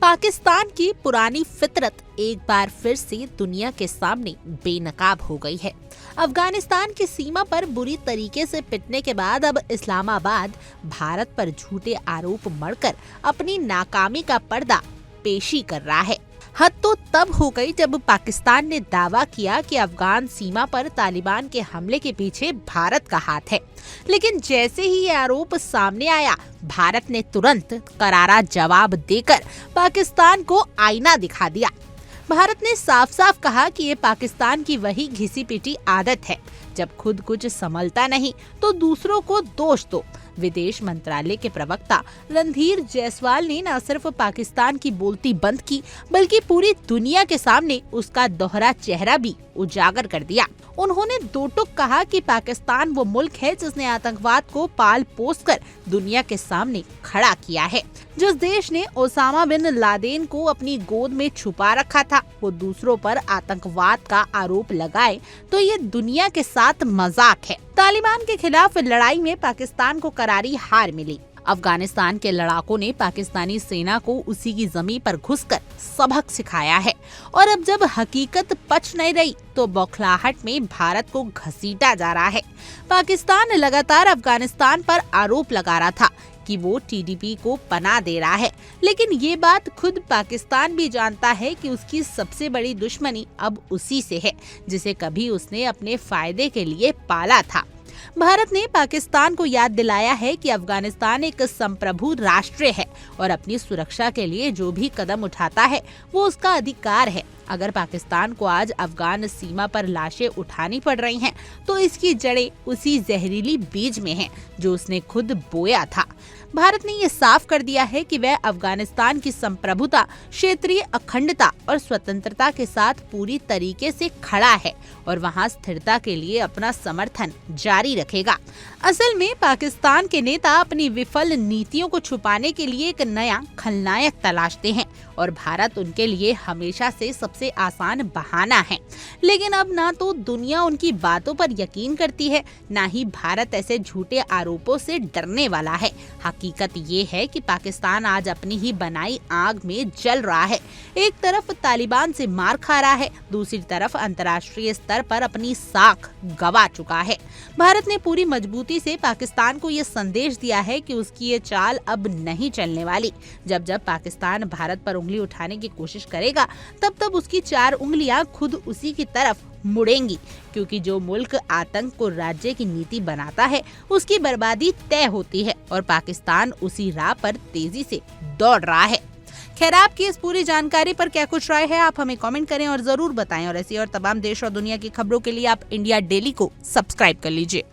पाकिस्तान की पुरानी फितरत एक बार फिर से दुनिया के सामने बेनकाब हो गई है। अफगानिस्तान की सीमा पर बुरी तरीके से पिटने के बाद अब इस्लामाबाद भारत पर झूठे आरोप मढ़कर अपनी नाकामी का पर्दा पेशी कर रहा है। हद तो तब हो गई जब पाकिस्तान ने दावा किया कि अफगान सीमा पर तालिबान के हमले के पीछे भारत का हाथ है, लेकिन जैसे ही ये आरोप सामने आया, भारत ने तुरंत करारा जवाब देकर पाकिस्तान को आईना दिखा दिया। भारत ने साफ साफ कहा कि ये पाकिस्तान की वही घिसी पिटी आदत है, जब खुद कुछ संभलता नहीं तो दूसरों को दोष दो। विदेश मंत्रालय के प्रवक्ता रणधीर जायसवाल ने न सिर्फ पाकिस्तान की बोलती बंद की, बल्कि पूरी दुनिया के सामने उसका दोहरा चेहरा भी उजागर कर दिया। उन्होंने दो टूक कहा कि पाकिस्तान वो मुल्क है जिसने आतंकवाद को पाल पोस कर दुनिया के सामने खड़ा किया है। जिस देश ने ओसामा बिन लादेन को अपनी गोद में छुपा रखा था, वो दूसरों पर आतंकवाद का आरोप लगाए तो ये दुनिया के साथ मजाक है। तालिबान के खिलाफ लड़ाई में पाकिस्तान को करारी हार मिली। अफगानिस्तान के लड़ाकों ने पाकिस्तानी सेना को उसी की जमीन पर घुसकर सबक सिखाया है, और अब जब हकीकत पच नहीं रही तो बौखलाहट में भारत को घसीटा जा रहा है। पाकिस्तान लगातार अफगानिस्तान पर आरोप लगा रहा था कि वो टीडीपी को पनाह दे रहा है, लेकिन ये बात खुद पाकिस्तान भी जानता है कि उसकी सबसे बड़ी दुश्मनी अब उसी से है, जिसे कभी उसने अपने फायदे के लिए पाला था। भारत ने पाकिस्तान को याद दिलाया है कि अफगानिस्तान एक संप्रभु राष्ट्र है और अपनी सुरक्षा के लिए जो भी कदम उठाता है वो उसका अधिकार है। अगर पाकिस्तान को आज अफगान सीमा पर लाशें उठानी पड़ रही हैं, तो इसकी जड़ें उसी जहरीली बीज में हैं जो उसने खुद बोया था। भारत ने ये साफ कर दिया है कि वह अफगानिस्तान की संप्रभुता, क्षेत्रीय अखंडता और स्वतंत्रता के साथ पूरी तरीके से खड़ा है और वहां स्थिरता के लिए अपना समर्थन जारी रखेगा। असल में पाकिस्तान के नेता अपनी विफल नीतियों को छुपाने के लिए एक नया खलनायक तलाशते हैं, और भारत उनके लिए हमेशा से सबसे आसान बहाना है। लेकिन अब ना तो दुनिया उनकी बातों पर यकीन करती है, ना ही भारत ऐसे झूठे आरोपों से डरने वाला है। हकीकत ये है कि पाकिस्तान आज अपनी ही बनाई आग में जल रहा है। एक तरफ तालिबान से मार खा रहा है, दूसरी तरफ अंतर्राष्ट्रीय स्तर पर अपनी साख गवा चुका है। भारत ने पूरी मजबूती से पाकिस्तान को ये संदेश दिया है कि उसकी ये चाल अब नहीं चलने वाली। जब जब पाकिस्तान भारत पर उंगली उठाने की कोशिश करेगा, तब तब उसकी चार उंगलियां खुद उसी की तरफ मुड़ेंगी, क्योंकि जो मुल्क आतंक को राज्य की नीति बनाता है उसकी बर्बादी तय होती है, और पाकिस्तान उसी राह पर तेजी से दौड़ रहा है। खैर, आपकी इस पूरी जानकारी पर क्या कुछ राय है, आप हमें कमेंट करें और जरूर बताएं। और ऐसी और तमाम देश और दुनिया की खबरों के लिए आप इंडिया डेली को सब्सक्राइब कर लीजिए।